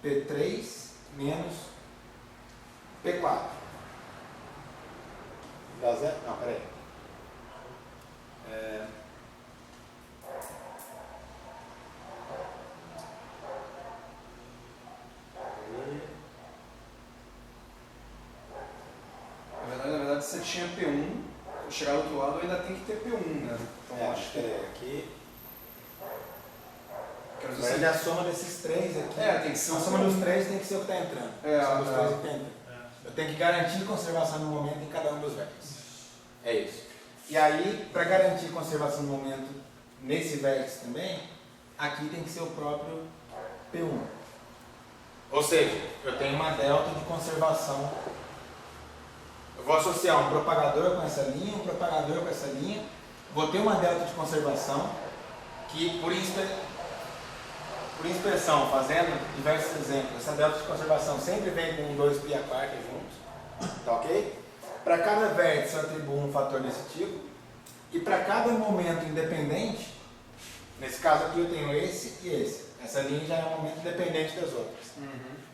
P3 menos P4. Dá zero? Não, peraí. Na verdade, você tinha P1, chegar do outro lado ainda tem que ter P1, né? Então acho que aqui. quero Na verdade, a soma desses três aqui. tem que ser a soma dos três tem que ser o que está entrando. É, a soma dos três que está entrando. Eu tenho que garantir conservação no momento em cada um dos vértices. É isso. E aí, para garantir conservação no momento nesse vértice também, aqui tem que ser o próprio P1. Ou seja, eu tenho uma delta de conservação. Eu vou associar um propagador com essa linha, um propagador com essa linha. Vou ter uma delta de conservação que, por inspeção, fazendo diversos exemplos, essa delta de conservação sempre vem com 2π a quarta juntos. Tá ok? Para cada vértice eu atribuo um fator desse tipo. E para cada momento independente, nesse caso aqui eu tenho esse e esse. Essa linha já é um momento independente das outras.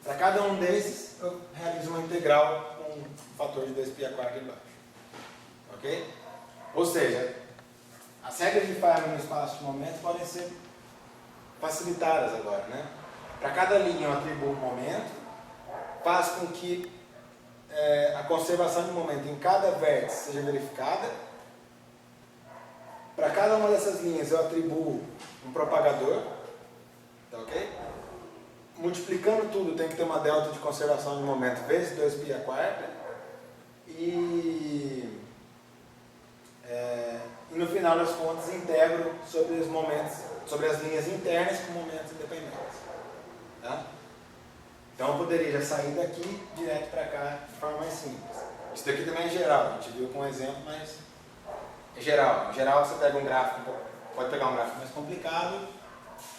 Para cada um desses, eu realizo uma integral com um fator de 2π a quarta embaixo. Ok? Ou seja, as regras de Feynman no espaço de momento podem ser facilitadas agora, né? Para cada linha eu atribuo um momento, faz com que a conservação de momento em cada vértice seja verificada. Para cada uma dessas linhas eu atribuo um propagador, tá ok? Multiplicando tudo tem que ter uma delta de conservação de momento vezes 2π a quarta e no final das contas integro sobre os momentos, sobre as linhas internas com momentos independentes, tá? Então eu poderia já sair daqui direto para cá de forma mais simples. Isso daqui também é geral, a gente viu com um exemplo, mas é geral. Em geral você pega um gráfico, pode pegar um gráfico mais complicado,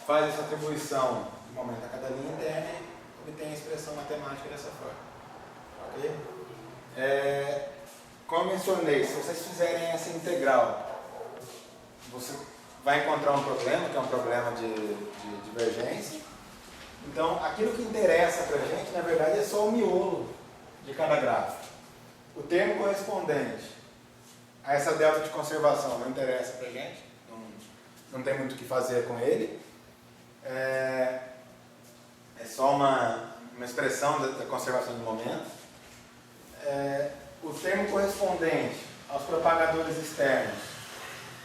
faz essa atribuição de momento a cada linha interna e obtém a expressão matemática dessa forma. Ok? Como eu mencionei, se vocês fizerem essa integral, você vai encontrar um problema, que é um problema de divergência. Então, aquilo que interessa para a gente, na verdade, é só o miolo de cada gráfico. O termo correspondente a essa delta de conservação não interessa para a gente, não tem muito o que fazer com ele. É só uma expressão da conservação do momento. O termo correspondente aos propagadores externos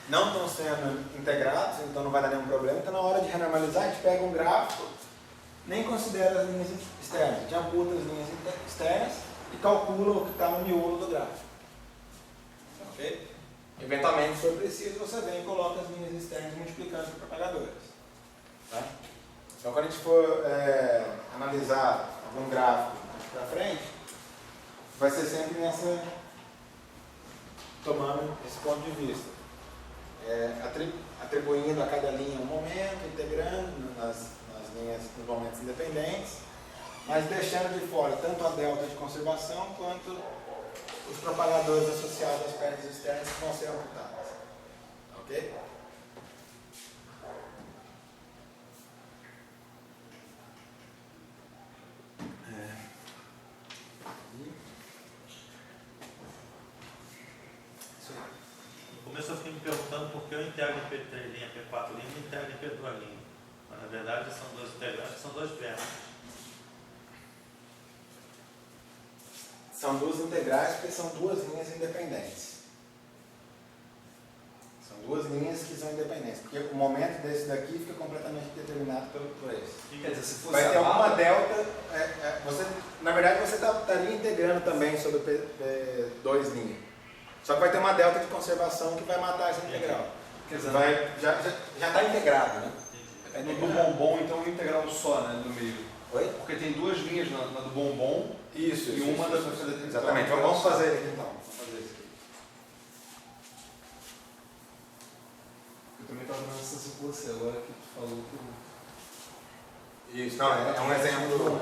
não estão sendo integrados, então não vai dar nenhum problema. Então, na hora de renormalizar, a gente pega um gráfico, nem considera as linhas externas, a gente amputa as linhas externas e calcula o que está no miolo do gráfico. Ok? Eventualmente, se for preciso, você vem e coloca as linhas externas multiplicando os propagadores. Tá? Então, quando a gente for analisar algum gráfico para frente, vai ser sempre tomando esse ponto de vista. Atribuindo a cada linha um momento, integrando nas linhas nos momentos independentes, mas deixando de fora tanto a delta de conservação quanto os propagadores associados às pernas externas que vão ser amputadas. Ok? No começo eu fiquei me perguntando por que eu integro em P3 linha, P4 linha e não integro em P2 linha. Mas na verdade são dois integrantes, são dois pernas. São duas integrais porque são duas linhas independentes. São duas linhas que são independentes, porque o momento desse daqui fica completamente determinado por esse. Quer dizer, se fosse vai ter alguma delta, na verdade você estaria integrando também sobre o P2 linha. Só que vai ter uma delta de conservação que vai matar essa integral. Quer dizer, já está integrado, né? no do bombom, então, integral só, né, no meio. Oi? Porque tem duas linhas na do bombom Isso, e uma das pessoas. exatamente. Vamos fazer aqui então. Vamos fazer isso aqui. Eu também estava dando essa com você agora que tu falou que. Isso, não, é um exemplo.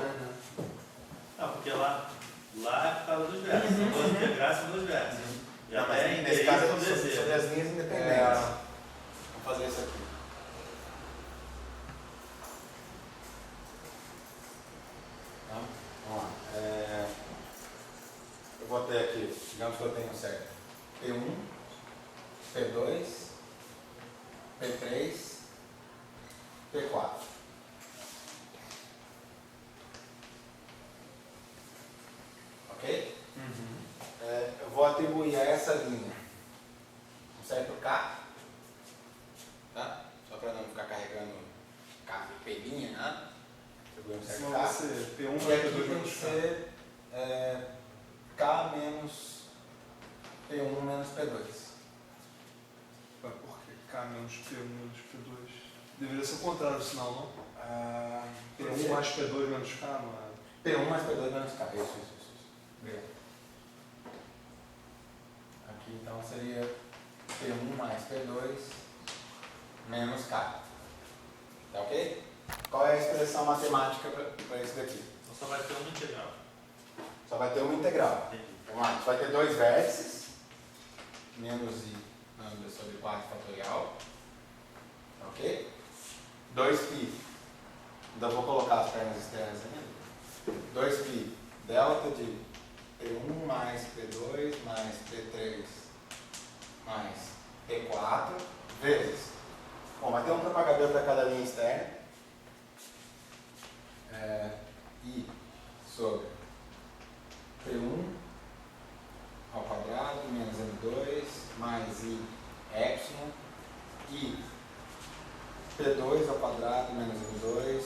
Não, porque lá é por causa dos vértices. São dois integrais, são dois vértices. E Não, até mas em nesse DI caso são é sobre dezenas. as linhas independentes. Vamos fazer isso aqui. digamos que eu tenho certo P1, P2, P3, P4. Ok? Eu vou atribuir a essa linha um certo K, tá? Só para não ficar carregando K e P linha, né? Atribuir um certo Senão K. vai ser P1 E mais aqui P2 tem que menos K. ser K menos P1 menos P2. Mas por que K menos P1 menos P2? Deveria ser o contrário o sinal, não? P1 mais P2 menos K, não é? P1 mais P2 menos K. Isso. Obrigado. Aqui então seria P1 mais P2 menos K. Tá ok? Qual é a expressão matemática para isso daqui? Então só vai ter uma integral. Só vai ter uma integral. Entendi. Vamos lá, a gente vai ter dois vértices, menos I lambda sobre 4 fatorial. Ok? 2π. Ainda vou colocar as pernas externas ainda. 2π delta de P1 mais P2 mais P3 mais P4 vezes. Bom, vai ter um propagador para cada linha externa. I sobre P1 ao quadrado menos M2 mais I epsilon I P2 ao quadrado menos M2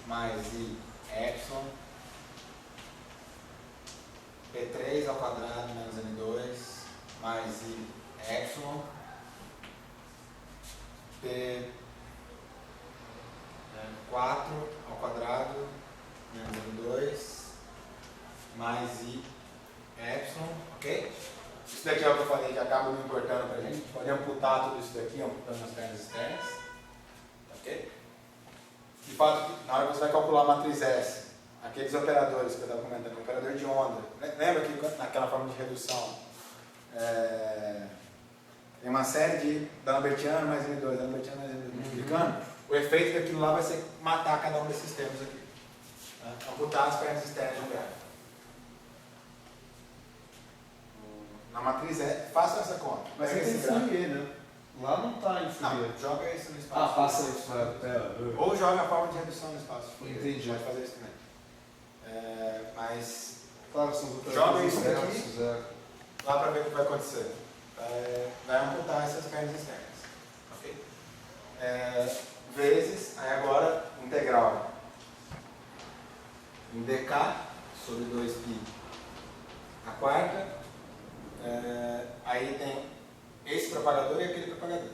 mais I epsilon P3 ao quadrado menos M2 mais I epsilon P4 ao quadrado menos M2 mais I epsilon, ok? Isso daqui é o que eu falei que acaba não importando para a gente. A gente pode amputar tudo isso daqui, amputando as pernas externas. Ok? De fato, na hora que você vai calcular a matriz S, aqueles operadores que eu estava comentando, o operador de onda, lembra que naquela forma de redução tem uma série de D'Albertiano mais M2, D'Albertiano mais M2 multiplicando, o efeito daquilo lá vai ser matar cada um desses termos aqui. Né? Amputar as pernas externas de um gráfico. Na matriz façam essa conta. Mas aí tem Fourier, né? Lá não está em Fourier. Não, joga isso no espaço. Passa isso. Ou joga a forma de redução no espaço. Entendi. Pode fazer isso também. Mas Claro, são os joga isso inversos, daqui lá para ver o que vai acontecer. Vai amputar essas pernas externas. Ok? Vezes, aí agora, integral em dk sobre 2π a quarta. Aí tem esse propagador e aquele propagador.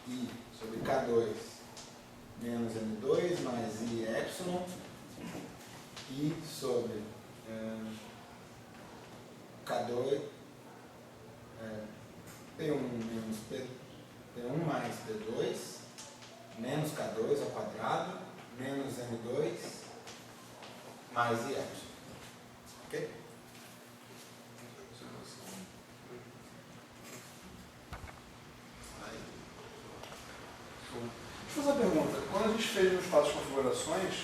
I sobre K2 menos M2 mais I epsilon. I sobre K2 P1 menos P1 mais P2 menos K2 ao quadrado menos M2 mais I epsilon. Ok? Deixa eu fazer uma pergunta. Quando a gente fez no espaço de configurações,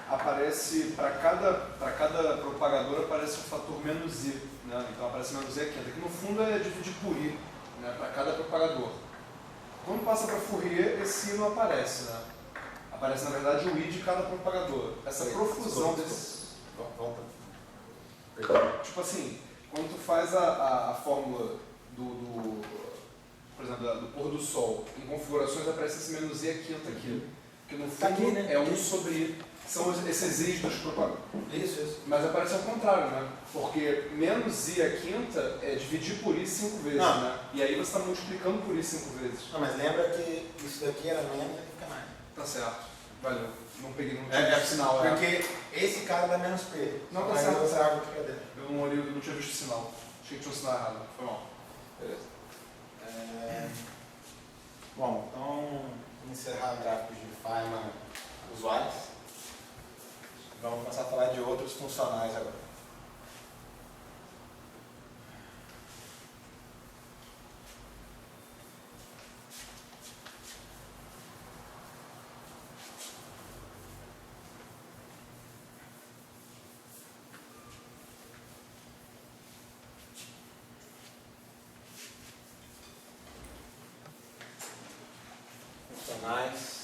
aparece para cada propagador aparece um fator menos I, né? Então aparece menos I aqui. Aqui no fundo é dividir por I, né? Para cada propagador. Quando passa para Fourier, esse I não aparece, né? Aparece na verdade o I de cada propagador. Essa profusão desses. Volta. Tipo assim, quando tu faz a fórmula por exemplo, do pôr do sol, em configurações aparece esse menos I a quinta aqui. Porque no fundo Tá aqui, né? é um sobre I. São esses I's dos propagadores. Isso. Mas aparece ao contrário, né? Porque menos I a quinta é dividir por I 5 vezes, né? E aí você está multiplicando por I 5 vezes. Não, mas lembra que isso daqui era menos e aqui fica mais. Tá certo. Valeu. Não peguei, não tinha visto o sinal. Porque esse cara dá menos P. Não, tá mas certo. eu trago aqui pra dentro. Eu não tinha visto o sinal. Achei que tinha um sinal errado. Foi mal. Beleza. Bom, então, vamos encerrar gráficos de Feynman usuais. Vamos começar a falar de outros funcionais agora. funcionais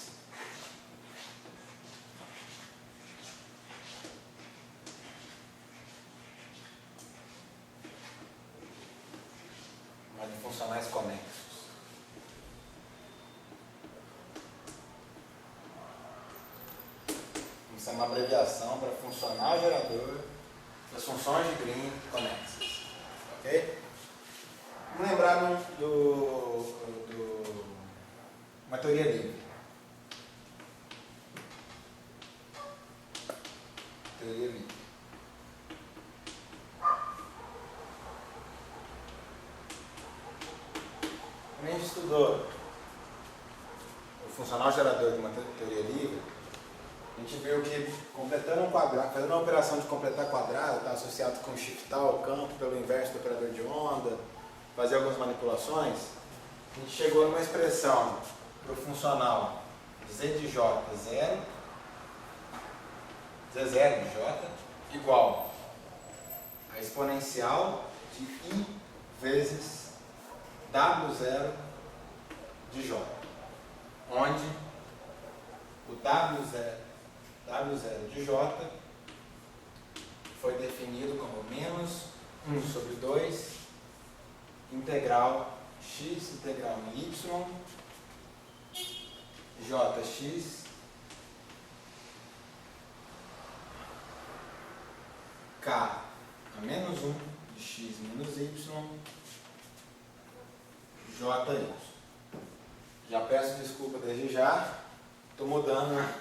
funcionais conexos. Isso é uma abreviação para funcional gerador das funções de Green conexas. Ok? Vamos lembrar uma teoria livre. Teoria livre. Quando a gente estudou o funcional gerador de uma teoria livre, a gente viu que completando um quadrado, fazendo uma operação de completar quadrado, está associado com shiftar o campo pelo inverso do operador de onda, fazer algumas manipulações, a gente chegou numa expressão para o funcional z de j zero, z0 de j, igual a exponencial de i vezes w0 de j, onde o w0 de j foi definido como menos 1 sobre 2 integral x integral em y jx k a menos 1 de x menos y jy. Já peço desculpa desde já, estou mudando a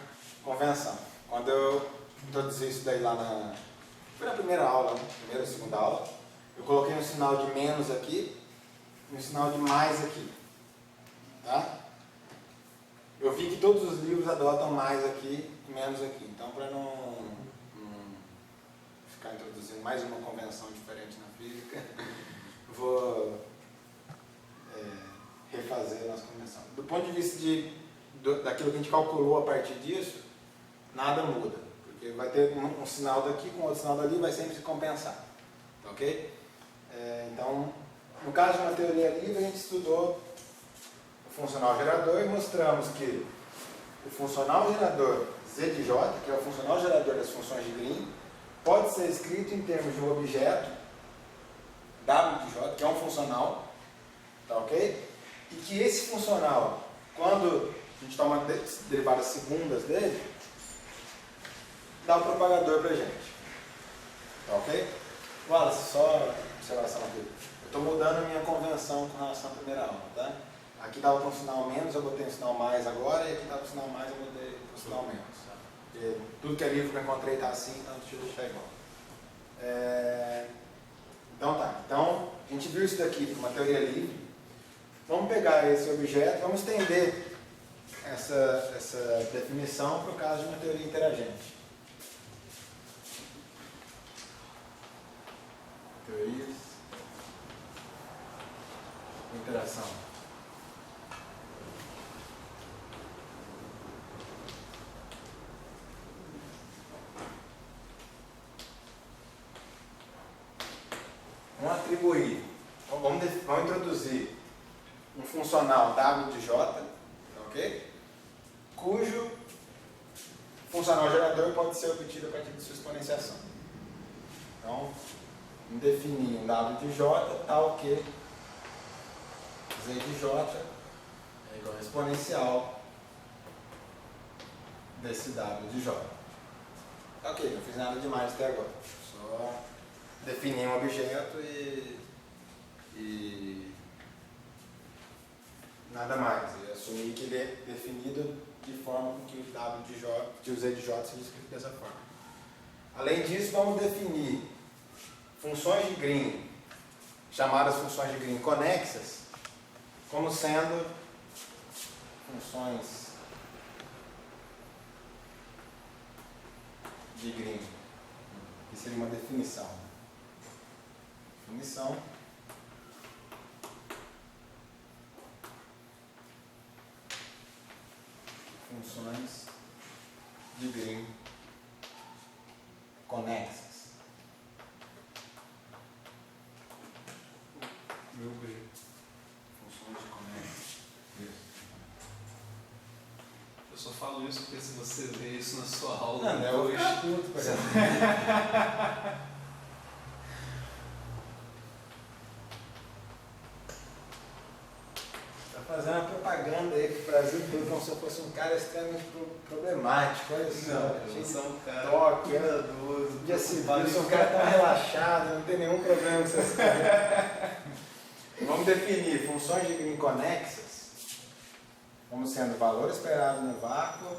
convenção. Quando eu introduzi isso daí lá foi na primeira aula, né? Primeira ou segunda aula, eu coloquei um sinal de menos aqui e um sinal de mais aqui. Tá? Eu vi que todos os livros adotam mais aqui e menos aqui. Então, para não ficar introduzindo mais uma convenção diferente na física, vou refazer a nossa convenção. Do ponto de vista daquilo que a gente calculou a partir disso, nada muda. Porque vai ter um sinal daqui com outro sinal dali, vai sempre se compensar. Ok? Então, no caso de uma teoria livre, a gente estudou o funcional gerador e mostramos que o funcional gerador z de j, que é o funcional gerador das funções de Green, pode ser escrito em termos de um objeto w de j, que é um funcional, tá ok? E que esse funcional, quando a gente toma derivadas segundas dele, dá um propagador pra gente. Tá ok? Wallace, só observação aqui. Eu estou mudando a minha convenção com relação à primeira aula, tá? Aqui dava para um sinal menos, eu botei um sinal mais agora, e aqui dava para um sinal mais, eu botei um sinal menos. Porque tudo que é livro que eu encontrei está assim, então deixa eu deixar igual. Então tá. Então, a gente viu isso daqui para uma teoria livre. Vamos pegar esse objeto, vamos estender essa definição para o caso de uma teoria interagente. Teorias de interação. Vamos atribuir, vamos introduzir um funcional w de j, ok? Cujo funcional gerador pode ser obtido a partir de sua exponenciação. Então, vamos definir um w de j tal que z de j é igual a exponencial desse w de j. Ok, não fiz nada demais até agora. Só definir um objeto e nada mais. E assumir que ele é definido de forma com que o w de j, que o z de j seja escrito dessa forma. Além disso, vamos definir funções de Green, chamadas funções de Green conexas, como sendo funções de Green, que seria uma definição. Definição funções de Green conexas. Funções de conexas. Isso. só falo isso porque se você vê isso na sua aula Não, eu vou depois... ficar puto, por exemplo. Tá fazendo uma propaganda aí pro Brasil todo, como se eu fosse um cara extremamente problemático, olha só. Eu sou um cara toque, cuidadoso. Dia civil, eu sou um cara tão relaxado, não tem nenhum problema com essas coisas. Vamos definir funções de Green conexas como sendo valor esperado no vácuo.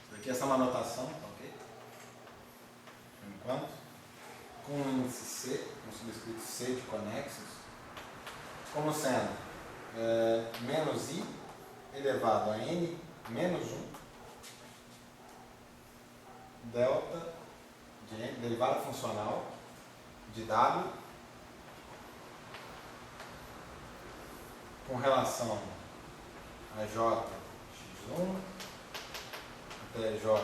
Isso aqui é só uma anotação, tá ok? Por enquanto. Com o índice C, com o subscrito C de conexos, como sendo menos I elevado a N menos 1 delta de N, derivada funcional de W com relação a J de x1 até J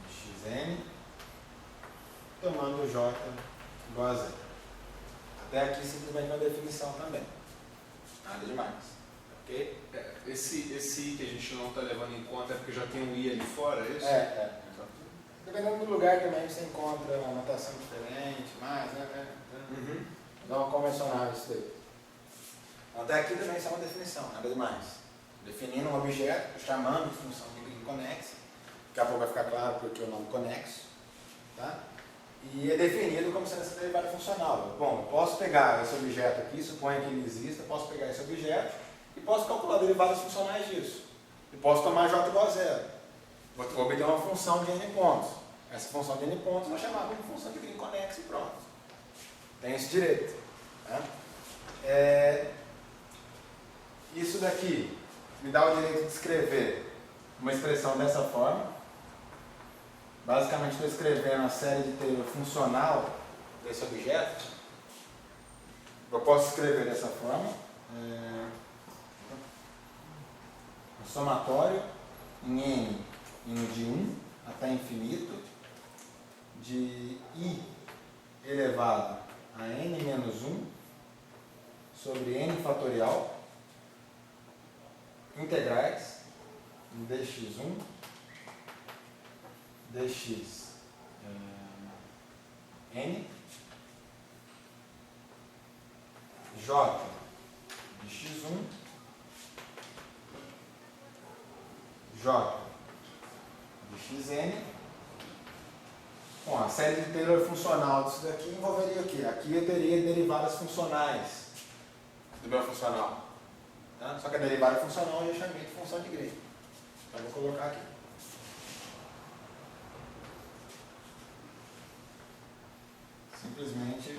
de xn, tomando J igual a zero. Até aqui simplesmente uma definição também. Nada demais. Ok? Esse I que a gente não está levando em conta é porque já tem um I ali fora, é isso? Dependendo do lugar também você encontra uma notação diferente, mais, né? Uhum. Não convencional isso daí. Até aqui também isso é uma definição, nada demais. Definindo um objeto, chamando de função de Green conexa. Daqui a pouco vai ficar claro porque o nome conexo. Tá? E é definido como sendo essa derivada funcional. Bom, eu posso pegar esse objeto aqui, suponha que ele exista, posso pegar esse objeto e posso calcular derivadas funcionais disso. E posso tomar J igual a zero. Vou obter uma função de N pontos. Essa função de N pontos eu vou chamar como função de Green conexa e pronto. Tem esse direito. Tá? Isso daqui me dá o direito de escrever uma expressão dessa forma. Basicamente estou escrevendo a série de Taylor funcional desse objeto. Eu posso escrever dessa forma. Um somatório em N indo de 1 até infinito de I elevado a N menos 1 sobre N fatorial integrais em dx1 dx N J de x1 J de xn. Bom, a série de Taylor funcional disso daqui envolveria o quê? Aqui eu teria derivadas funcionais do meu funcional. Tá? Só que a derivada funcional eu já chamei de função de Green. Então eu vou colocar aqui. Simplesmente,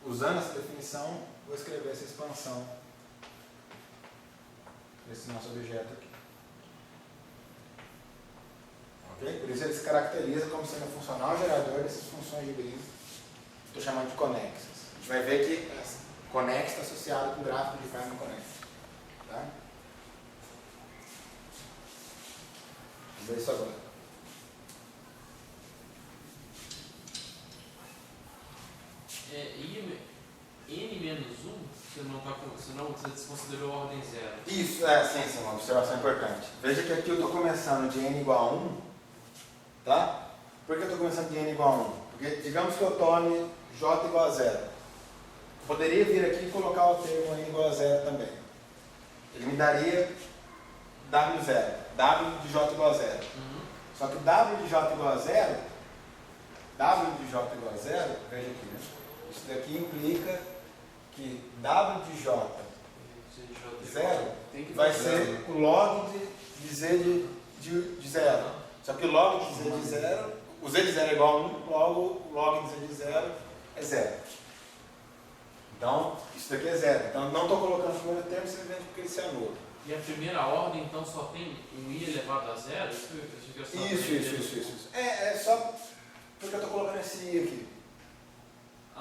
usando essa definição, vou escrever essa expansão desse nosso objeto aqui. Ok? Por isso ele se caracteriza como sendo um funcional gerador dessas funções de Green. Estou chamando de conexas. A gente vai ver que conexa está associado com o gráfico de Feynman conexa. Tá? Vamos ver isso agora. N menos 1, senão você desconsiderou a ordem zero. Isso, sim, uma observação importante. Veja que aqui eu estou começando de N igual a 1, tá? Por que eu estou começando de N igual a 1? Porque, digamos que eu tome J igual a 0. Poderia vir aqui e colocar o termo N igual a 0 também. Ele me daria W0, W de J igual a 0. Uhum. Só que W de J igual a 0, veja aqui, né? Isso daqui implica que W de J 0 vai ser o log de Z de 0. Só que o log de Z de 0, o Z de 0 é igual a 1, logo o log de Z de 0 é 0. Então, isso daqui é 0. Então, não estou colocando o primeiro termo simplesmente porque ele se anula. E a primeira ordem, então, só tem um I elevado a zero? Isso. É só porque eu estou colocando esse I aqui.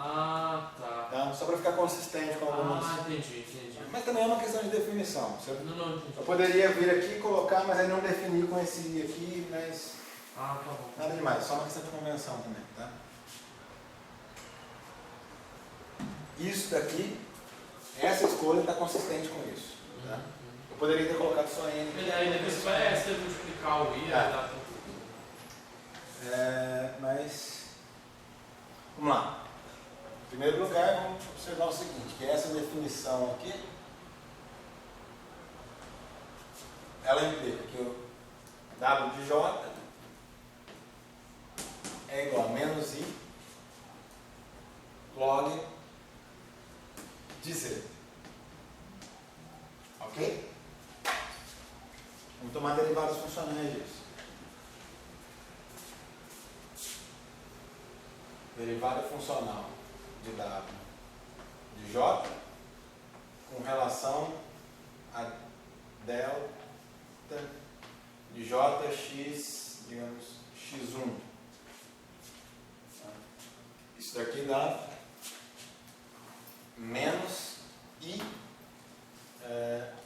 Ah, tá. Só para ficar consistente com algumas... Entendi. Mas também é uma questão de definição. Não, entendi. Eu poderia vir aqui e colocar, mas aí não definir com esse I aqui, mas Tá bom. nada demais, só uma questão de convenção também, tá? isso daqui, essa escolha está consistente com isso. Tá? Eu poderia ter colocado só N. E aí depois você vai você multiplicar o I, É. dá Mas, vamos lá. Em primeiro lugar, vamos observar o seguinte, que essa definição aqui, ela implica que o W de J é igual a menos I log de Z. Ok? Vamos tomar derivadas funcionais disso. Derivada funcional de W de J com relação a delta de Jx, digamos, x1. Isso daqui dá menos I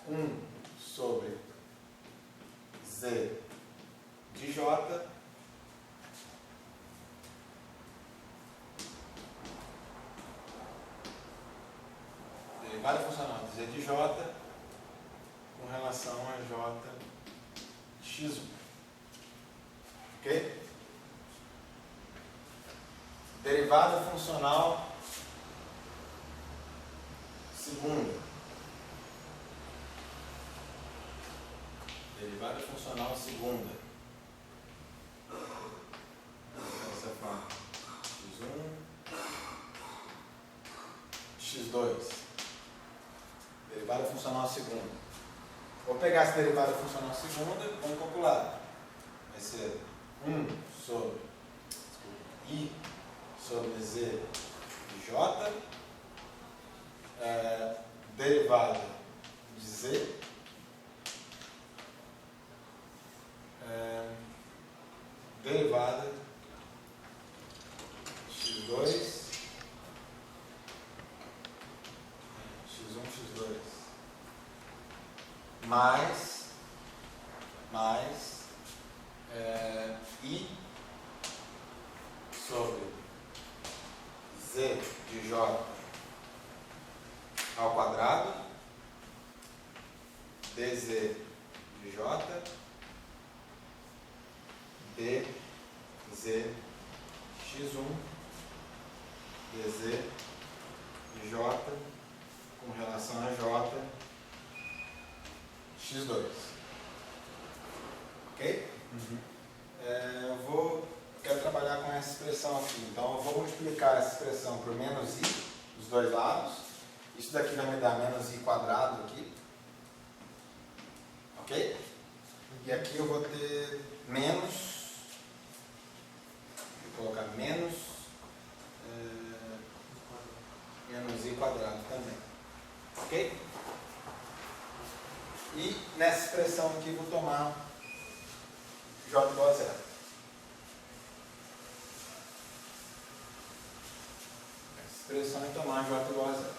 1 sobre Z de J derivada funcional de Z de J com relação a J x1. Ok? Derivada funcional segunda. Derivada funcional segunda. Dessa forma. x1, x2. Derivada funcional segunda. Vou pegar essa derivada funcional segunda e vamos calcular. Vai ser 1 sobre I sobre Z de J, derivada de Z, derivada de x2, x1, x2, mais I sobre Z de J ao quadrado, dz de J, dz x1, dz de J com relação a J x2. Ok? Quero trabalhar com essa expressão aqui. Então eu vou multiplicar essa expressão por menos I dos dois lados. Isso daqui vai me dar menos I quadrado aqui. Ok? E aqui eu vou ter menos. Vou colocar menos I quadrado também. Ok? E nessa expressão aqui vou tomar J igual a zero. Essa expressão é tomar J igual a zero.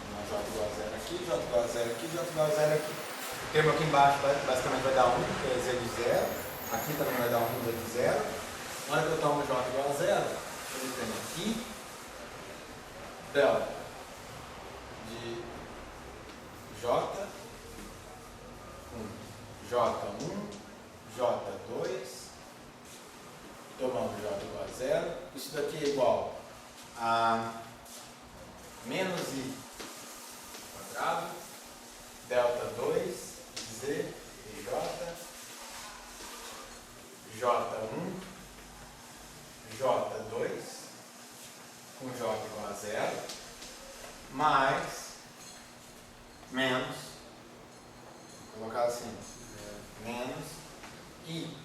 Tomar J igual a zero aqui, J igual a zero aqui, J igual a zero aqui. O termo aqui embaixo basicamente vai dar 1, que é Z de zero. Aqui também vai dar 1, Z de zero. Na hora que eu tomo J igual a zero, eu tenho aqui delta de J com J1, J2, tomando J igual a zero. Isso daqui é igual a menos I quadrado, delta 2, Z de J, J1, J2, com J igual a zero, mais, menos, vou colocar assim, menos I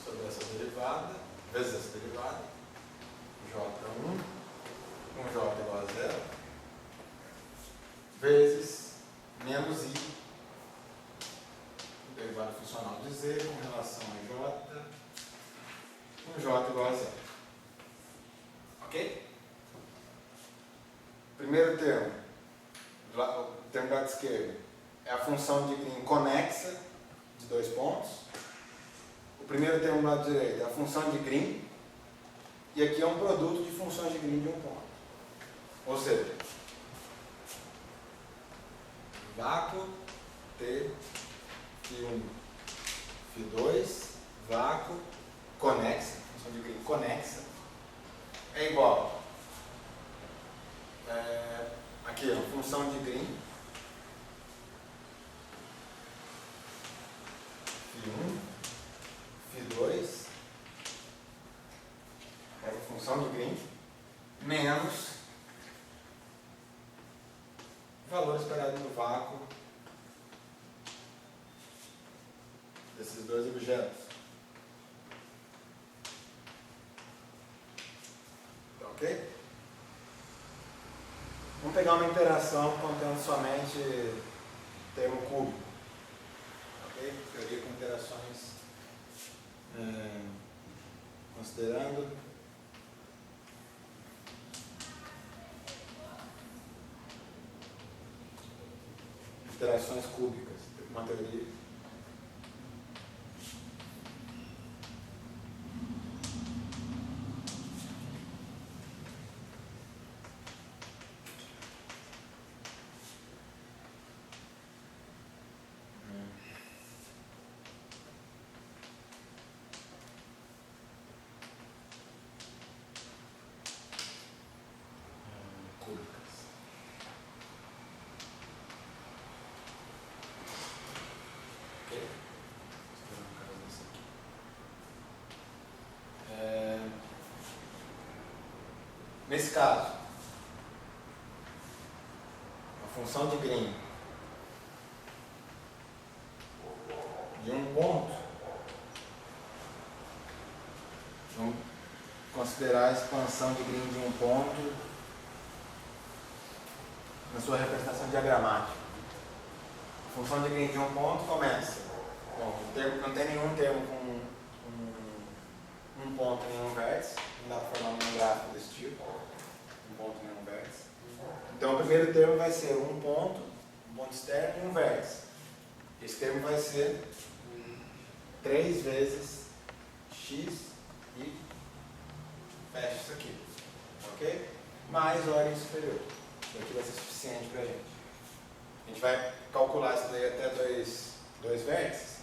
sobre essa derivada, vezes essa derivada, J1 com J igual a zero, vezes menos I, derivada funcional de Z com relação a J, com J igual a zero. Ok? Primeiro termo, o termo do lado esquerdo, é a função de Green conexa de 2 pontos. O primeiro termo do lado direito é a função de Green. E aqui é um produto de funções de Green de um ponto. Ou seja, vácuo T φ1, φ2, vácuo, conexa, função de Green conexa, é igual aqui, ó, função de Green φ1, φ2, é a função de Green, menos o valor esperado no vácuo desses dois objetos. Tá ok? Vamos pegar uma interação contendo somente termo cúbico. Ok? Teoria com interações considerando interações cúbicas. Uma teoria. Nesse caso, a função de Green de um ponto, vamos considerar a expansão de Green de um ponto na sua representação diagramática. A função de Green de um ponto começa, bom, não tem nenhum termo com um ponto e nenhum vértice, não dá para formar nenhum gráfico desse tipo, um ponto e nenhum vértice. Então o primeiro termo vai ser um ponto externo e um vértice. Esse termo vai ser 3 vezes x e fecha isso aqui, ok? Mais ordem superior. Isso aqui vai ser suficiente para a gente. A gente vai calcular isso daí até dois vértices.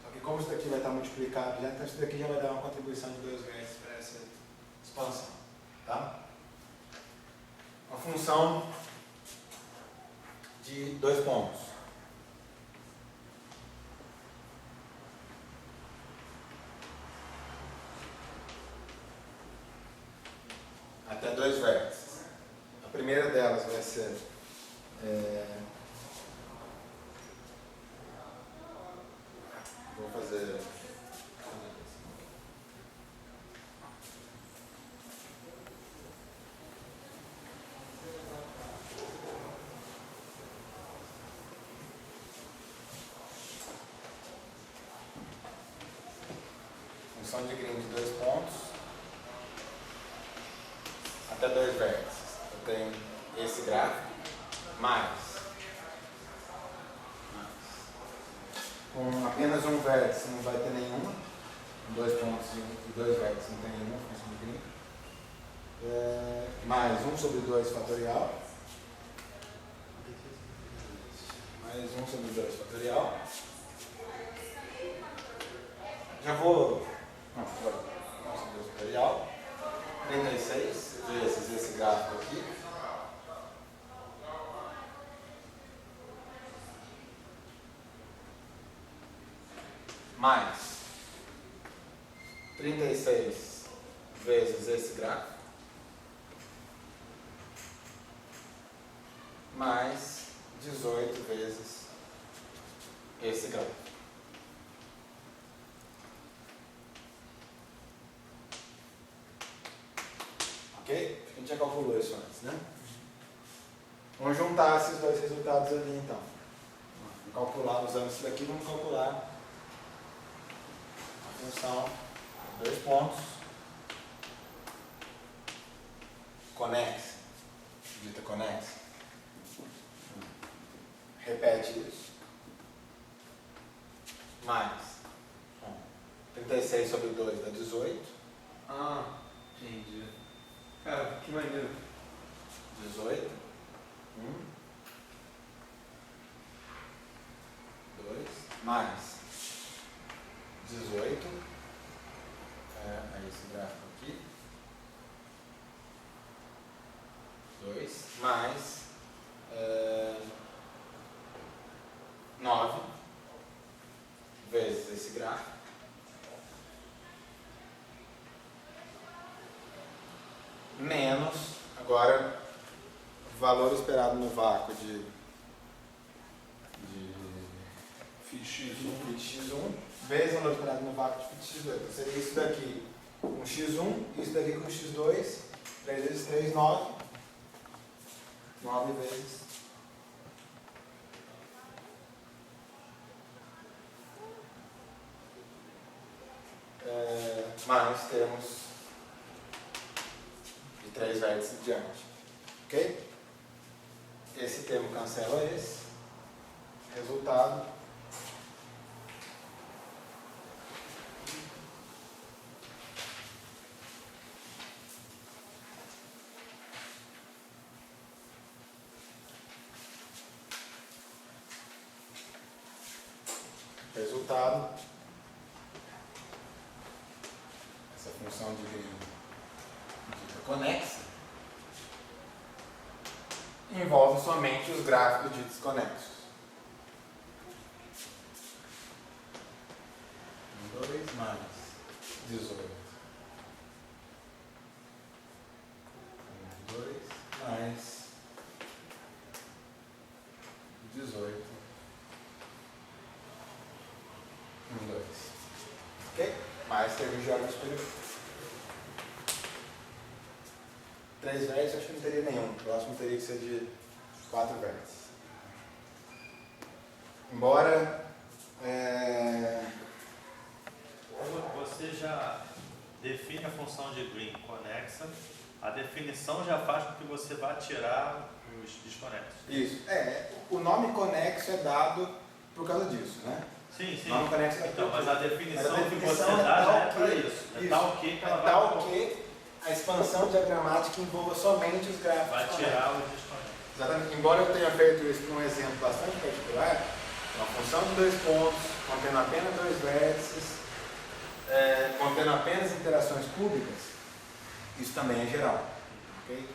Só que como isso daqui vai estar multiplicado já, então isso daqui já vai dar uma contribuição de 2 vértices para essa expansão. Tá? Uma função de 2 pontos. Até 2 vértices. A primeira delas vai ser vou fazer função de Green de 2 pontos até 2 vértices. Eu tenho esse gráfico mais com apenas um vértice não vai ter nenhuma, com 2 pontos e 2 vértices não tem nenhuma função de Green, mais 1 sobre 2 fatorial, mais 1 sobre 2 fatorial. Já vou. Não, agora. 1 sobre 2 fatorial. 36 vezes esse gráfico aqui. Mais 36 vezes esse gráfico. Mais 18 vezes esse gráfico. Ok? A gente já calculou isso antes, né? Vamos juntar esses dois resultados ali então. Vamos calcular, usando isso daqui, vamos calcular a função 2 pontos conexa, dita conexa. Repete isso. mais 36 sobre 2 dá 18. Ah, entendi. Cara, que maneiro. 18. 2 mais 18. Aí esse gráfico aqui. 2 mais 9 vezes esse gráfico. Menos, agora, o valor esperado no vácuo de Fiz X1. fit x1 vezes o valor esperado no vácuo de fit x2. Então seria isso daqui com x1, isso daqui com x2, 3 vezes 3, 9. 9 vezes mais temos de 3 vértices em diante. Ok? Esse termo cancela esse. Resultado. Resultado. Essa função de conexa envolve somente os gráficos de desconexos. 2 mais 18. 2 mais 18. 2. Ok? Mais termo de ordem superior. 3 vértices acho que não teria nenhum. O próximo teria que ser de 4 vértices. Embora Você já define a função de Green conexa, a definição já faz com que você vá tirar os desconexos. isso. O nome conexo é dado por causa disso, né? Sim, sim. O nome conexo é Então, mas a definição que você definição dá já é tal para que- isso. É tal que ela tal que a expansão diagramática envolva somente os gráficos vai conexos. tirar os desconexos. Exatamente. Embora eu tenha feito isso por um exemplo bastante particular, uma função de 2 pontos, contendo apenas 2 vértices, contendo apenas interações cúbicas, isso também é geral. Okay?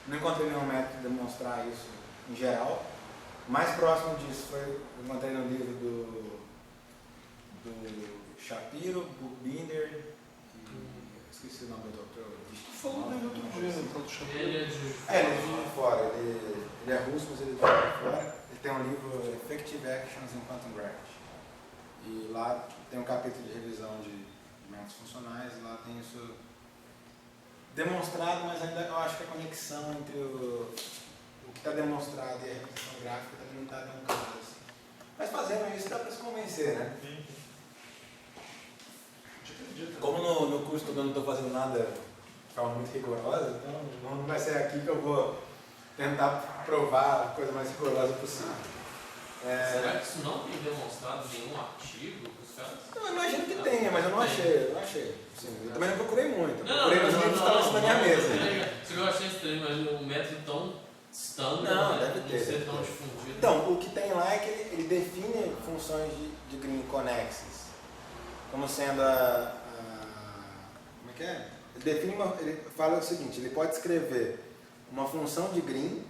Não encontrei nenhum método de demonstrar isso em geral. O mais próximo disso foi, eu encontrei no livro do Shapiro, Buchbinder, esqueci o nome do doutor. Tu falou dele outro dia, no Pronto Chapéu. Ele é de... Ele é de fora, ele é russo, mas ele é de fora. Ele tem um livro, Effective Actions in Quantum Gravity. E lá tem um capítulo de revisão de métodos funcionais, e lá tem isso demonstrado, mas ainda eu acho que a conexão entre o que está demonstrado e a representação gráfica também não está tão clara assim. Mas fazendo isso dá para se convencer, né? Como no curso eu não estou fazendo nada de forma muito rigorosa, então não vai ser aqui que eu vou tentar provar a coisa mais rigorosa possível. Será que isso não tem demonstrado em nenhum artigo que os caras... Eu imagino que tenha, mas eu não achei. Sim, eu também não procurei muito. Eu Não, procurei nos livros que estavam assim na minha mesa. Isso que eu achei estranho, mas um método tão standard, Não, né? deve ter, Não ser deve tão ter. difundido. Então, o que tem lá é que ele define funções de Green conexas como sendo como é que é? Ele fala o seguinte, ele pode escrever uma função de Green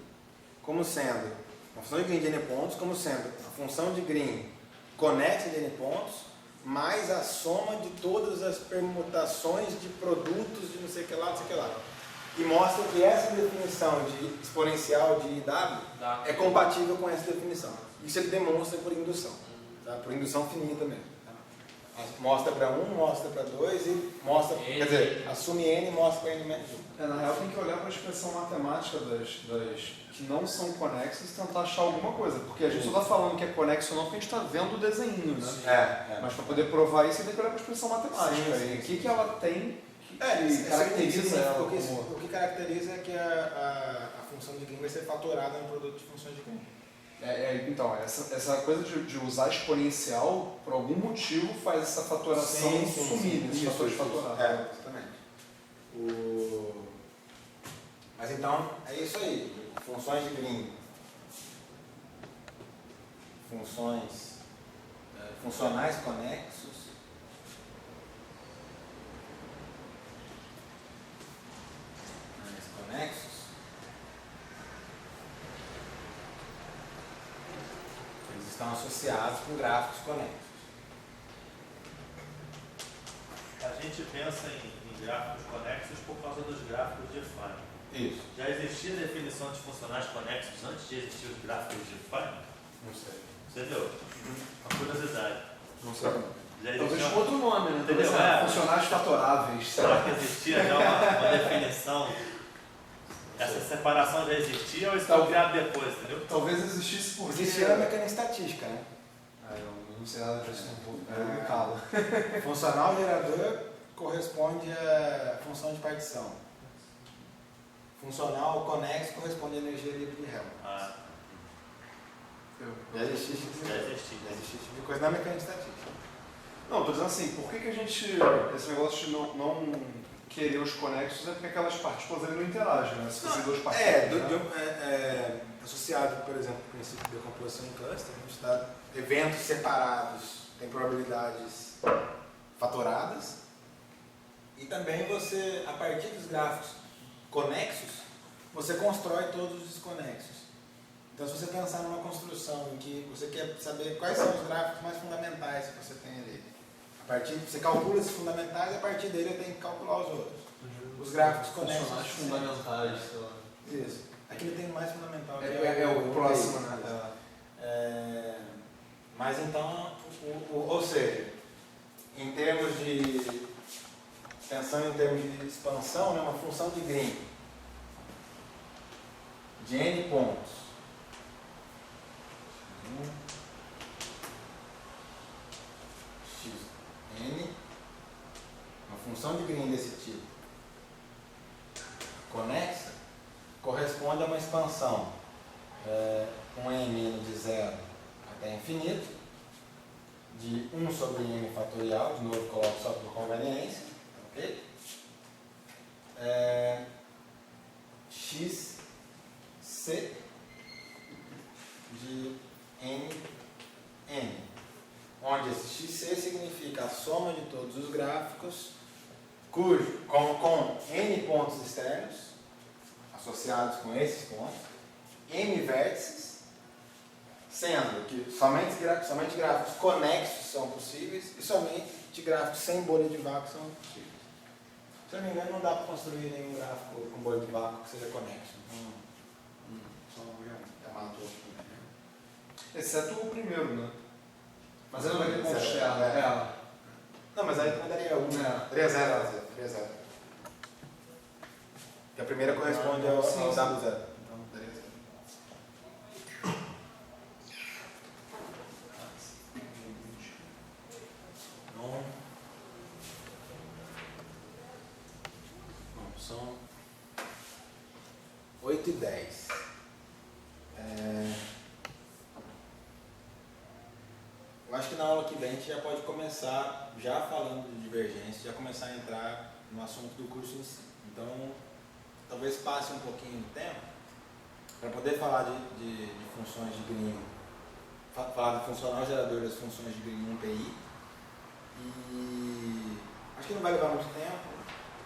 como sendo uma função de Green de n pontos, como sendo a função de Green conexa de n pontos, mais a soma de todas as permutações de produtos de não sei o que lá, não sei o que lá. E mostra que essa definição de exponencial de IW é compatível com essa definição. Isso ele demonstra por indução, tá? Por indução finita mesmo. Tá? Mostra para 1, mostra para 2 e mostra, quer dizer, assume N e mostra para N menos 1. Na real tem que olhar para a expressão matemática das que não são conexas e tentar achar alguma coisa. Porque a gente só está falando que é conexo ou não porque a gente está vendo o desenho, né? Mas para poder provar isso, tem que olhar para a expressão matemática. Sim. E o que ela tem que Caracteriza caracteriza ela o como... que caracteriza é que a função de Green vai ser fatorada no produto de funções de Green. Então, essa coisa de usar exponencial, por algum motivo, faz essa fatoração sumir, esse fator de fatorar. Exatamente. Mas então, é isso aí. Funções de Green. Funcionais conexos. Conexos. Eles estão associados com gráficos conexos. A gente pensa em gráficos conexos por causa dos gráficos de Fine. Isso. Já existia definição de funcionais conexos antes de existir os gráficos de Fine? Não sei. Entendeu? Uma curiosidade. Não sei. Já Talvez existia com outro nome, né? Entendeu? Funcionais fatoráveis. Será que existia já uma definição? Essa separação já existia ou isso foi criado depois, entendeu? Talvez existisse porque... Existia a mecânica estatística, né? Eu não sei nada disso, não me calo. Funcional gerador corresponde à função de partição. Funcional conexo corresponde à energia livre de Helmholtz. Ah, Já existia esse tipo de coisa na mecânica estatística. Não, tô dizendo assim, por que a gente... Esse negócio de não querer os conexos é porque aquelas partículas ali não interagem, né? Se fossem duas partículas. Associado, por exemplo, ao princípio de decomposição em cluster, a gente dá eventos separados, tem probabilidades fatoradas, e também você, a partir dos gráficos conexos, você constrói todos os desconexos. Então, se você pensar numa construção em que você quer saber quais são os gráficos mais fundamentais que você tem ali, você calcula esses fundamentais e a partir dele eu tenho que calcular os outros. Os gráficos conexos. Funcionais fundamentais, sei lá. Isso. Aqui ele tem o mais fundamental. É o próximo, né? Mas então, ou seja, em termos de... Pensando em termos de expansão, né, uma função de Green de n pontos. N, uma função de Green desse tipo, conexa, corresponde a uma expansão com n de 0 até infinito, de 1 sobre n fatorial, de novo coloco só por conveniência, ok? X C de n, onde esse xc significa a soma de todos os gráficos com n pontos externos associados com esses pontos, n vértices, sendo que somente gráficos conexos são possíveis e somente gráficos sem bolha de vácuo são possíveis. Se eu não me engano, não dá para construir nenhum gráfico com bolha de vácuo que seja conexo. Só já matou o primeiro. Exceto o primeiro, né? Mas ele não vai ter ponto Exceto, externo. Não, mas aí também daria 1. É. Daria 0. Porque a primeira corresponde ao sim. W0. Então daria 0. Bom, são 8h10. Eu acho que na aula que vem a gente já pode começar, já falando de divergência, já começar a entrar no assunto do curso em si. Então, talvez passe um pouquinho de tempo para poder falar de funções de Green, falar do funcional gerador das funções de Green 1PI. E acho que não vai levar muito tempo,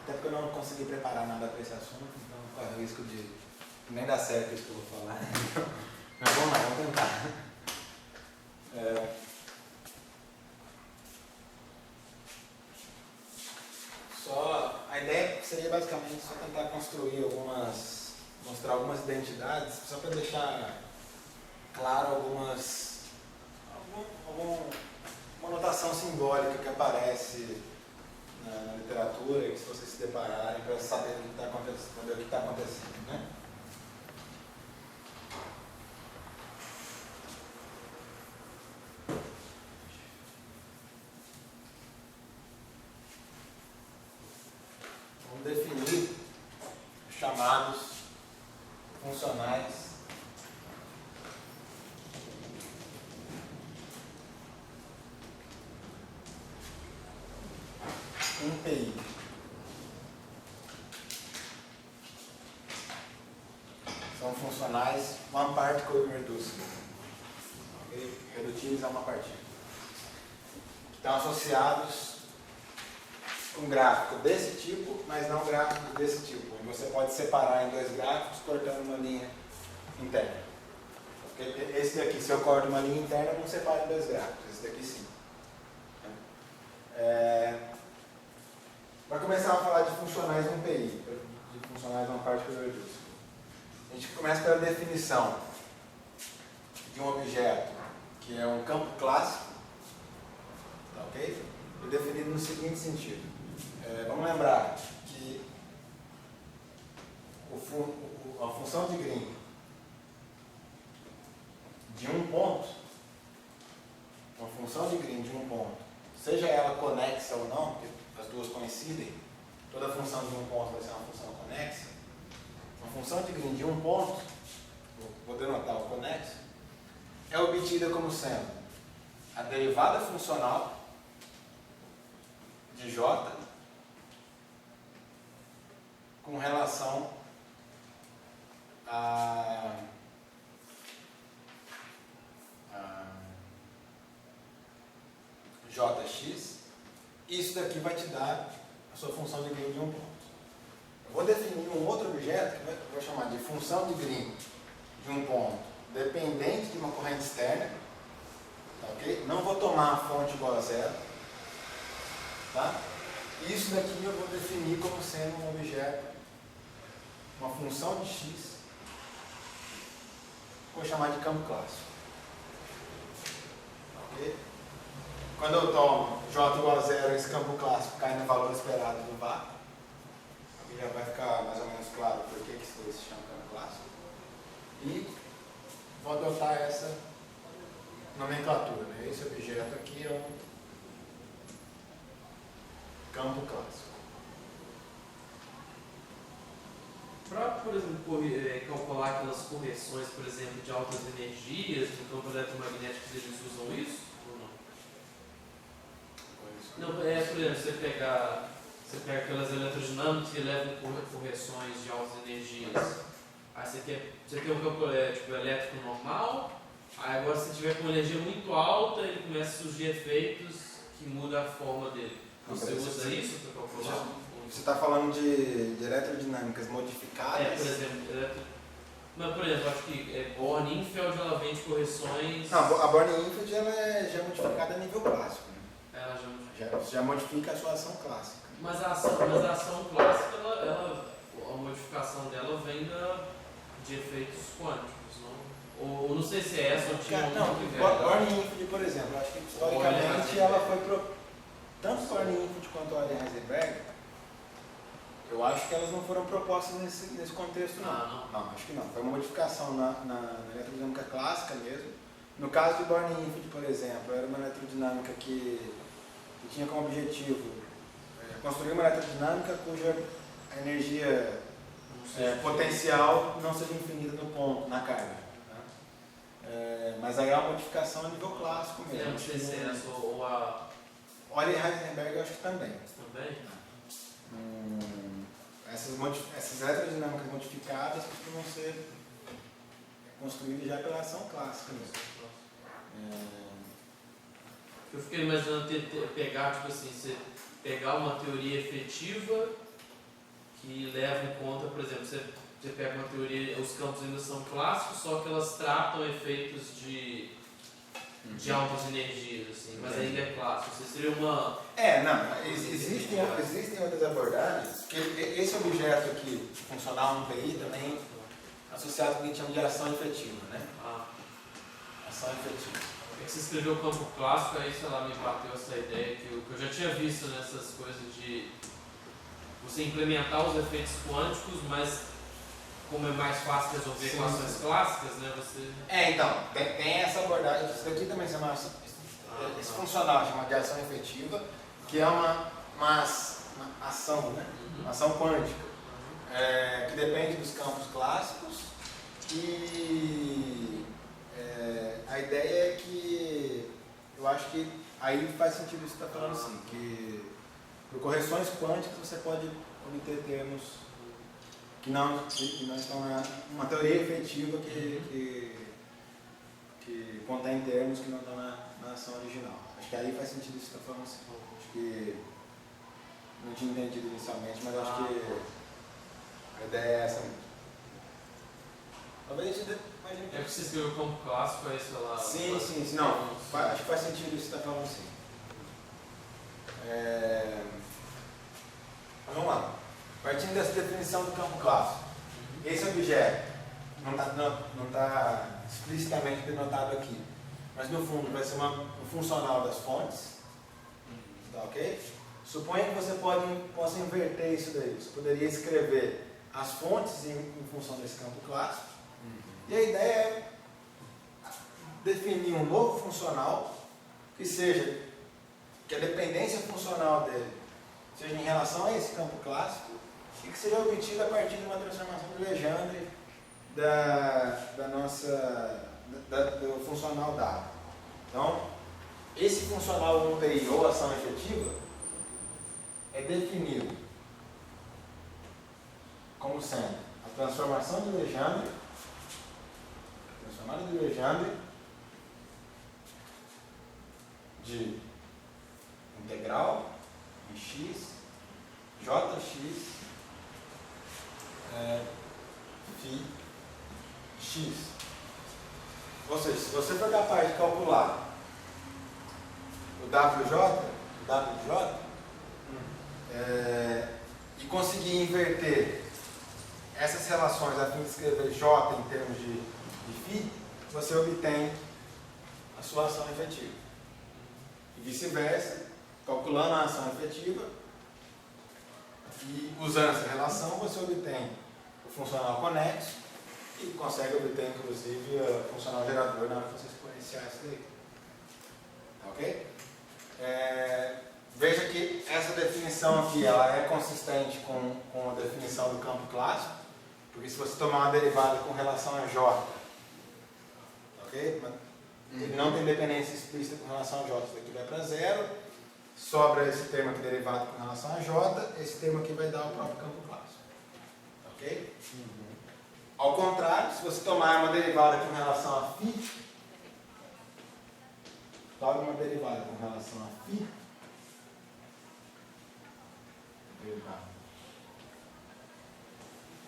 até porque eu não consegui preparar nada para esse assunto, então corre o risco de nem dar certo isso que eu vou falar. Mas vamos lá, vamos tentar. A ideia seria basicamente só tentar construir mostrar algumas identidades, só para deixar claro uma notação simbólica que aparece na literatura e que se vocês se depararem para saber o que está acontecendo, né? Definir os chamados funcionais um PI. São funcionais one particle reducible. Okay? Redutíveis a uma partícula. Estão associados com gráfico desse tipo, mas não gráficos desse tipo. E você pode separar em dois gráficos cortando uma linha interna. Okay? Esse daqui, se eu corto uma linha interna, eu não separo em dois gráficos. Esse daqui sim. Para começar a falar de funcionais 1PI, de funcionais one particle reducible. A gente começa pela definição de um objeto que é um campo clássico, tá, ok? E definido no seguinte sentido. Vamos lembrar que a função de Green de um ponto, uma função de Green de um ponto, seja ela conexa ou não, porque as duas coincidem, toda função de um ponto vai ser uma função conexa. Uma função de Green de um ponto, vou denotar o conexo, é obtida como sendo a derivada funcional de J com relação a Jx. Isso daqui vai te dar a sua função de Green de um ponto. Eu vou definir um outro objeto que eu vou chamar de função de Green de um ponto dependente de uma corrente externa, tá, ok? Não vou tomar a fonte igual a zero, tá? Isso daqui eu vou definir como sendo um objeto, uma função de x, vou chamar de campo clássico, ok? Quando eu tomo j igual a zero, esse campo clássico cai no valor esperado do vácuo. Aqui já vai ficar mais ou menos claro por que isso daí se chama campo clássico. E vou adotar essa nomenclatura, né? Esse objeto aqui é um campo clássico. Para, por exemplo, calcular aquelas correções, por exemplo, de altas energias no campo eletromagnético, eles usam isso ou não? Não, por exemplo, você pega aquelas eletrodinâmicas que levam correções de altas energias. Aí você tem um campo elétrico normal, aí agora se tiver com uma energia muito alta, ele começa a surgir efeitos que mudam a forma dele. Você usa isso para calcular? Você está falando de eletrodinâmicas modificadas? Por exemplo, mas, por exemplo, acho que Born-Infeld ela vem de correções. Não, a Born-Infeld ela já é modificada a nível clássico, né? Ela Já modifica a sua ação clássica. Mas a ação clássica, a modificação dela vem de efeitos quânticos, não? Ou não sei se é essa ou tinha Não, Born-Infeld, por exemplo, acho que historicamente ela foi tanto Born-Infeld quanto a Heisenberg, eu acho que elas não foram propostas nesse contexto, não. Não, acho que não. Foi uma modificação na eletrodinâmica clássica mesmo. No caso de Born-Infeld, por exemplo, era uma eletrodinâmica que tinha como objetivo construir uma eletrodinâmica cuja energia potencial não seja infinita no ponto, na carga. Tá? Mas aí é uma modificação a nível clássico mesmo. Não sei se é essa ou a... Olha, Heisenberg eu acho que também. Também? Essas eletrodinâmicas modificadas costumam ser construídas já pela ação clássica mesmo. Eu fiquei imaginando pegar, tipo assim, você pegar uma teoria efetiva que leva em conta, por exemplo, você pega uma teoria, os campos ainda são clássicos, só que elas tratam efeitos de altas energias, assim, mas ainda é clássico. Você seria uma... Existem outras abordagens, porque esse objeto aqui, funcional no PI, também é associado com o que a gente chama de ação efetiva, né? Ação efetiva. É que você escreveu o campo clássico, aí, sei lá, me bateu essa ideia que eu já tinha visto nessas coisas de você implementar os efeitos quânticos, mas como é mais fácil resolver equações clássicas, né, você... Então, tem essa abordagem, isso daqui também se chama, esse funcional chama de ação efetiva, que é uma ação, né? Uma ação quântica, que depende dos campos clássicos e a ideia é que, eu acho que aí faz sentido isso que você está falando assim, que Por correções quânticas você pode obter termos que não estão uma teoria efetiva que contém termos que não estão na ação original. Acho que aí faz sentido isso que você está falando assim. Acho que não tinha entendido inicialmente, mas acho que a ideia é essa mesmo. Talvez a gente imagine. É que você escreveu o campo clássico, aí sei lá. Sim. Não, acho que faz sentido isso que você está falando assim. Vamos lá. Partindo dessa definição do campo clássico. Esse objeto não está explicitamente denotado aqui, mas no fundo vai ser um funcional das fontes. Tá ok? Suponha que você possa inverter isso daí. Você poderia escrever as fontes em função desse campo clássico. E a ideia é definir um novo funcional que a dependência funcional dele seja em relação a esse campo clássico e que seja obtida a partir de uma transformação de Legendre do funcional dado. Então, esse funcional UTI ou ação efetiva é definido como sendo a transformação de Legendre de integral em x, jx, φ x. Ou seja, se você for capaz de calcular o WJ, e conseguir inverter essas relações a fim de escrever J em termos de φ, você obtém a sua ação efetiva. E vice-versa, calculando a ação efetiva e usando essa relação, você obtém o funcional conexo e consegue obter, inclusive, o funcional gerador na hora que você exponenciar isso daí. Tá ok? Veja que essa definição aqui ela é consistente com a definição do campo clássico, porque se você tomar uma derivada com relação a J, ok? Ele não tem dependência explícita com relação a J, isso daqui vai para zero, sobra esse termo aqui derivado com relação a J, esse termo aqui vai dar o próprio campo clássico. Ok? Ao contrário, se você tomar uma derivada com relação a φ, tome uma derivada com relação a φ,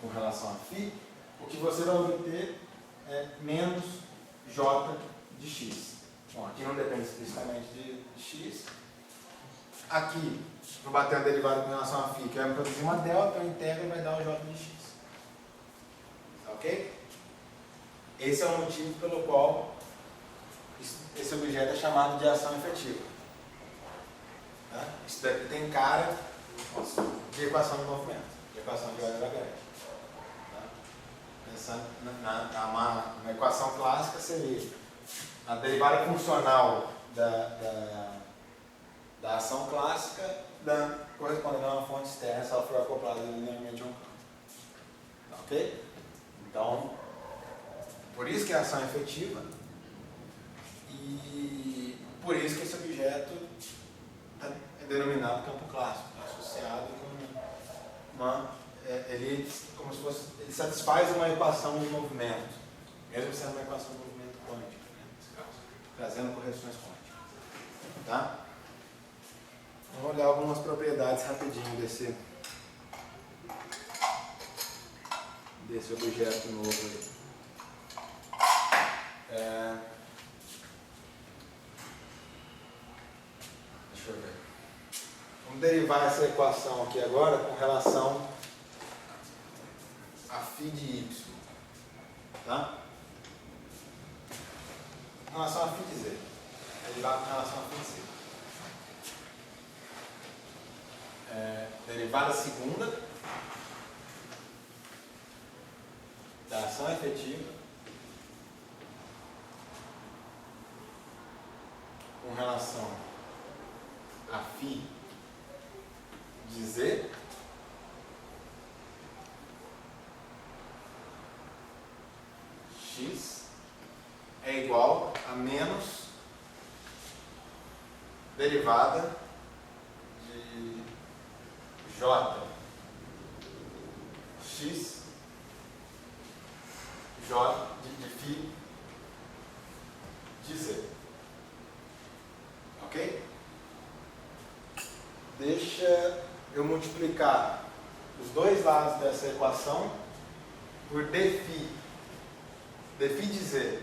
com relação a φ, o que você vai obter é menos J de x. Bom, aqui não depende explicitamente de x. Aqui, vou bater a derivada com relação a φ, que vai produzir uma delta, eu integro e vai dar o J de x. Tá ok? Esse é o motivo pelo qual esse objeto é chamado de ação efetiva. Tá? Isso daqui tem cara de equação de movimento, de equação de Euler-Lagrange. Tá? Pensando na equação clássica, seria a derivada funcional da ação clássica correspondendo a uma fonte externa se ela for acoplada linearmente a um campo. Tá ok? Então, por isso que é ação efetiva e por isso que esse objeto é denominado campo clássico, associado com ele satisfaz uma equação de movimento, mesmo sendo uma equação de movimento quântica, né, nesse caso, trazendo correções quânticas. Tá? Vamos olhar algumas propriedades rapidinho desse objeto novo aí. Deixa eu ver. Vamos derivar essa equação aqui agora com relação a φ de y. Tá? Com relação a φ de z. Derivar com relação a φ de z. Derivada segunda da ação efetiva com relação a φ de z x é igual a menos derivada de J X J de φ de Z. Ok? Deixa eu multiplicar os dois lados dessa equação por dφ. dφ de Z,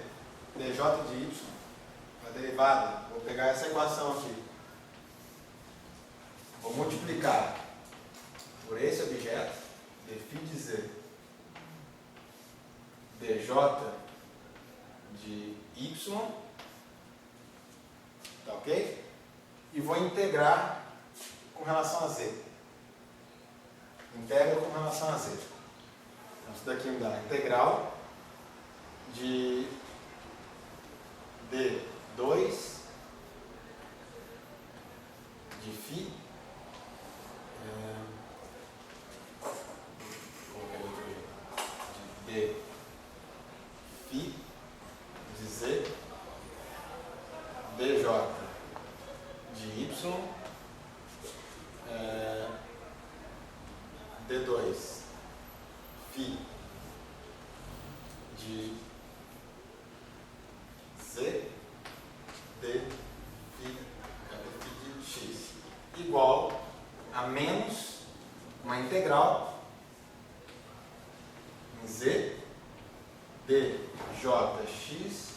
dj de y, a derivada. Vou pegar essa equação aqui. Vou multiplicar por esse objeto, dφ de Z, dj de y, tá ok? E vou integrar com relação a Z. Integra com relação a Z. Então, isso daqui me dá integral de D2 de φ de φ de Z dj de y D2 φ de Z d φ de x igual a menos uma integral em Z djx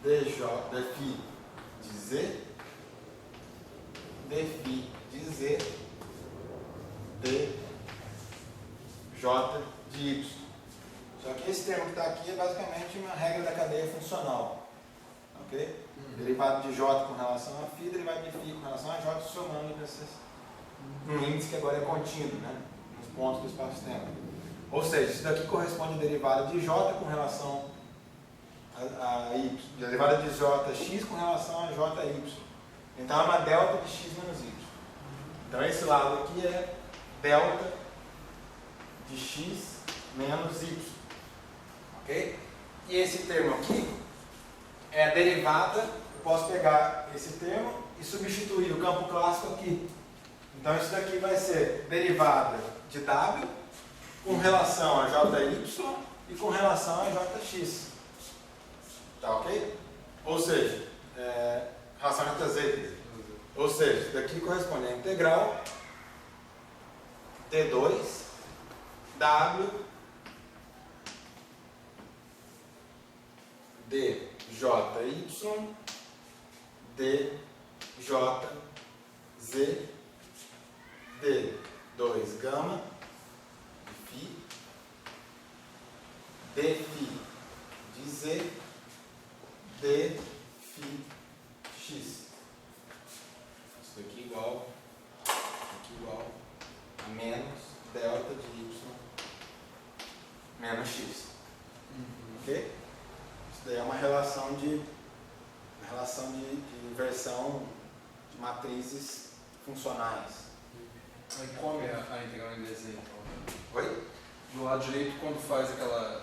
dφ de Z dφ de Z dj de y. Só que esse termo que está aqui é basicamente uma regra da cadeia funcional. Ok? Derivado de j com relação a φ, derivado de φ com relação a j, somando num índice que agora é contínuo, né? Nos pontos do espaço-tempo. Ou seja, isso daqui corresponde à derivada de j com relação a y, derivada de jx com relação a jy. Então é uma delta de x menos y. Então esse lado aqui é delta de x menos y. Ok? E esse termo aqui é a derivada. Eu posso pegar esse termo e substituir o campo clássico aqui. Então isso daqui vai ser derivada de w com relação a jy e com relação a jx. Tá ok? Ou seja, relação a jz. Ou seja, isso daqui corresponde à integral d2 w djy djz d2 gama φ dφ de Z dφ x. Isso daqui igual a menos delta de y menos x. Ok? Isso daí é uma relação de inversão de matrizes funcionais. Aí come a integral em dz, então. Oi? Do lado direito, quando faz aquela...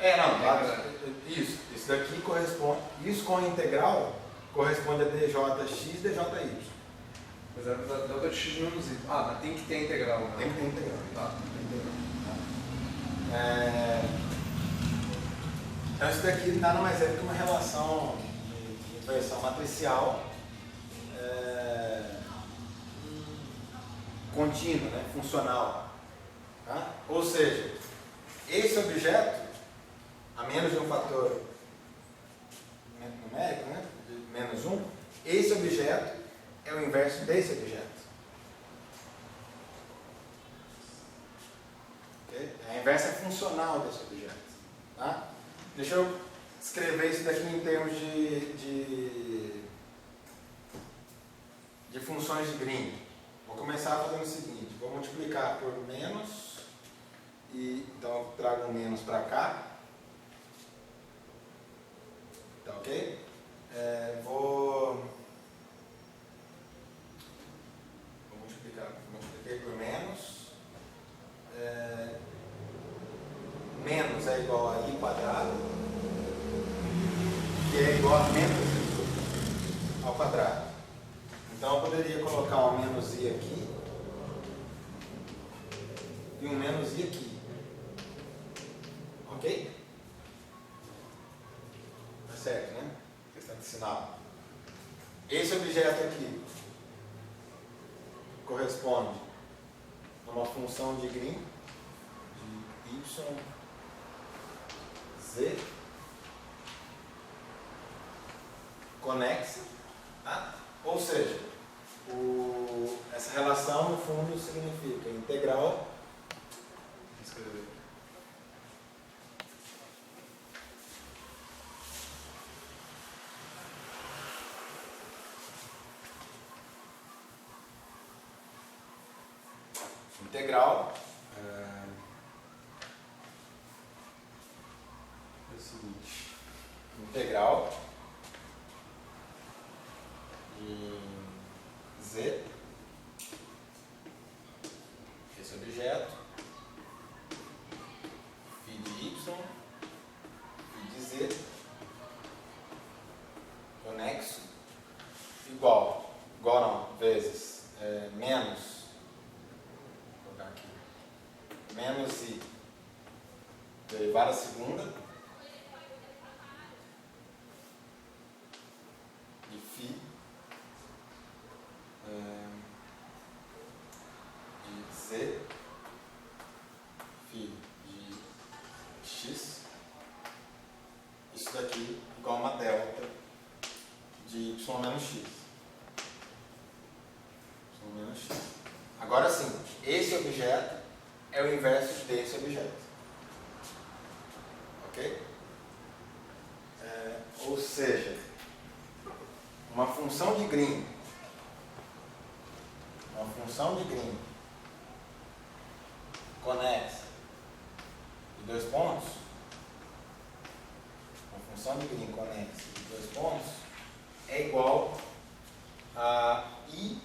Isso daqui corresponde, isso com a integral corresponde a djx, djy. Mas é delta de x menos y. Ah, mas tem que ter a integral, né? Tem que ter integral. Tá. Então isso daqui nada mais é do que uma relação de inversão matricial contínua, né? Funcional. Tá? Ou seja, esse objeto, a menos de um fator numérico, né? De menos 1, esse objeto é o inverso desse objeto. Okay? A inversa funcional desse objeto. Tá? Deixa eu escrever isso daqui em termos de funções de Green. Vou começar fazendo o seguinte, vou multiplicar por menos, então eu trago um menos para cá. Tá ok? Multipliquei por menos. Menos é igual a i quadrado, que é igual a menos i ao quadrado. Então eu poderia colocar um menos i aqui e um menos i aqui. Ok? Tá certo, né? Questão de sinal. Esse objeto aqui corresponde a uma função de Green de y, z, conexa, tá? Ou seja, essa relação no fundo significa integral é o seguinte, integral de z, esse objeto, φ de y, φ de z, conexo, igual não, vezes, menos, vou colocar aqui, menos i, derivada segunda, de φ, de z, φ de x, isso daqui igual a uma delta de y menos x. Y menos x. Agora sim, esse objeto é o inverso desse objeto. Ok? Ou seja, uma função de Green conexa de dois pontos, uma função de Green conexa de dois pontos é igual a i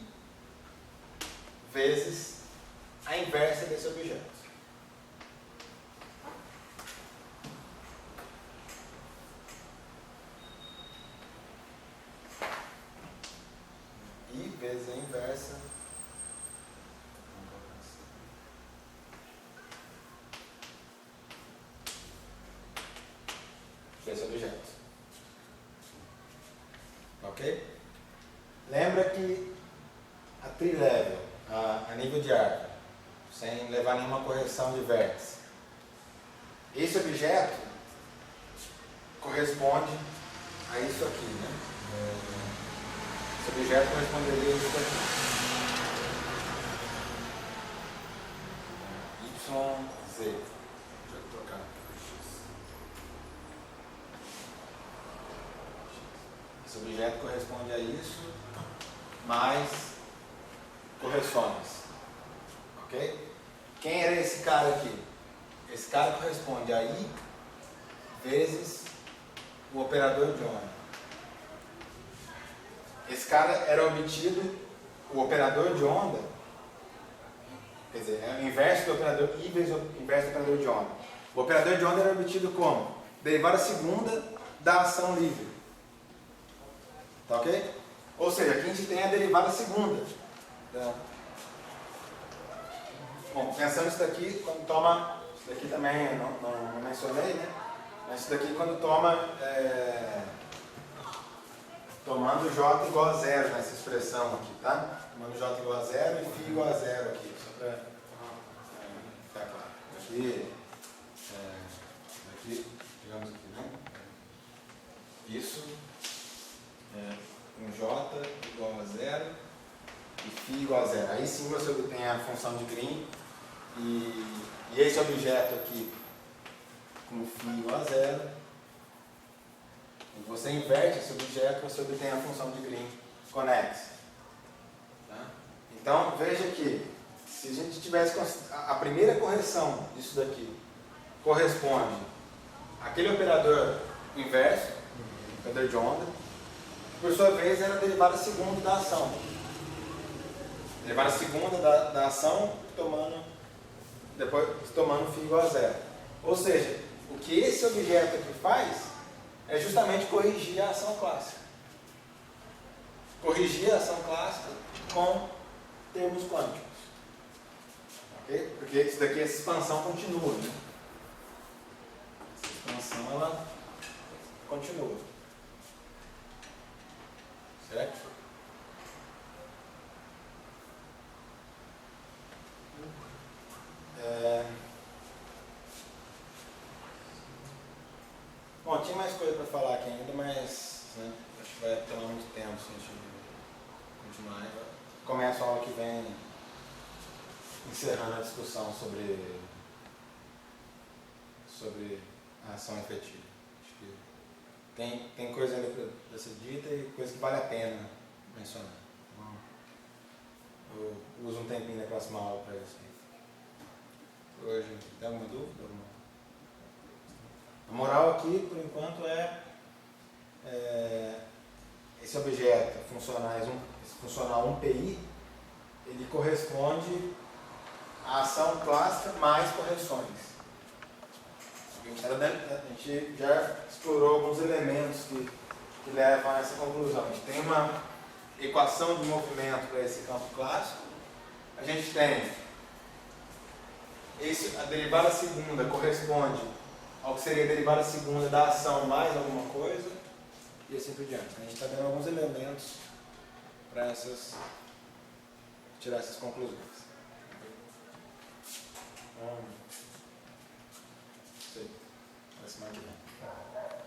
vezes a inversa desse objeto. I vezes a inversa desse objeto. Ok? Lembra que a trilevel, a nível de arco, sem levar nenhuma correção de vértice, esse objeto corresponde a isso aqui, né? Esse objeto corresponderia a isso aqui. YZ. Deixa eu trocar por X. Esse objeto corresponde a isso, mais correções. Ok? Quem era esse cara aqui? Esse cara corresponde a I vezes o operador de onda. Esse cara era obtido, o operador de onda, quer dizer, é o inverso do operador I vezes o inverso do operador de onda. O operador de onda era obtido como? Derivada segunda da ação livre. Tá ok? Ou seja, aqui a gente tem a derivada segunda. Bom, pensando isso daqui, quando toma, isso daqui também não mencionei, né? Mas isso daqui quando toma, tomando J igual a zero nessa expressão aqui, tá? Tomando J igual a zero e φ igual a zero aqui, só para ficar claro. Aqui, digamos aqui, né? Isso, um J igual a zero e φ igual a zero. Aí sim você obtém a função de Green e esse objeto aqui com φ igual a zero. E você inverte esse objeto, você obtém a função de Green conexa. Tá? Então veja que se a gente tivesse a primeira correção disso daqui corresponde àquele operador inverso, operador de onda, que por sua vez era a derivada segunda da ação. Derivada segunda da ação depois tomando φ igual a zero. Ou seja, o que esse objeto aqui faz é justamente corrigir a ação clássica. Corrigir a ação clássica com termos quânticos. Ok? Porque isso daqui, essa expansão continua, né? Essa expansão, ela continua. Certo? Bom, tinha mais coisa para falar aqui ainda, mas né, acho que vai tomar muito tempo se a gente continuar. Começa a aula que vem encerrando a discussão sobre a ação efetiva. Acho que tem coisa ainda para ser dita e coisa que vale a pena mencionar. Então, eu uso um tempinho na próxima aula para isso. Hoje, tem alguma dúvida? A moral aqui, por enquanto, é esse objeto funcional 1PI, ele corresponde à ação clássica mais correções. A gente já explorou alguns elementos que levam a essa conclusão. A gente tem uma equação de movimento para esse campo clássico. A gente tem a derivada segunda corresponde ao que seria a derivada segunda da ação mais alguma coisa, e assim por diante. A gente está dando alguns elementos para tirar essas conclusões. Não sei. Parece mais que bem.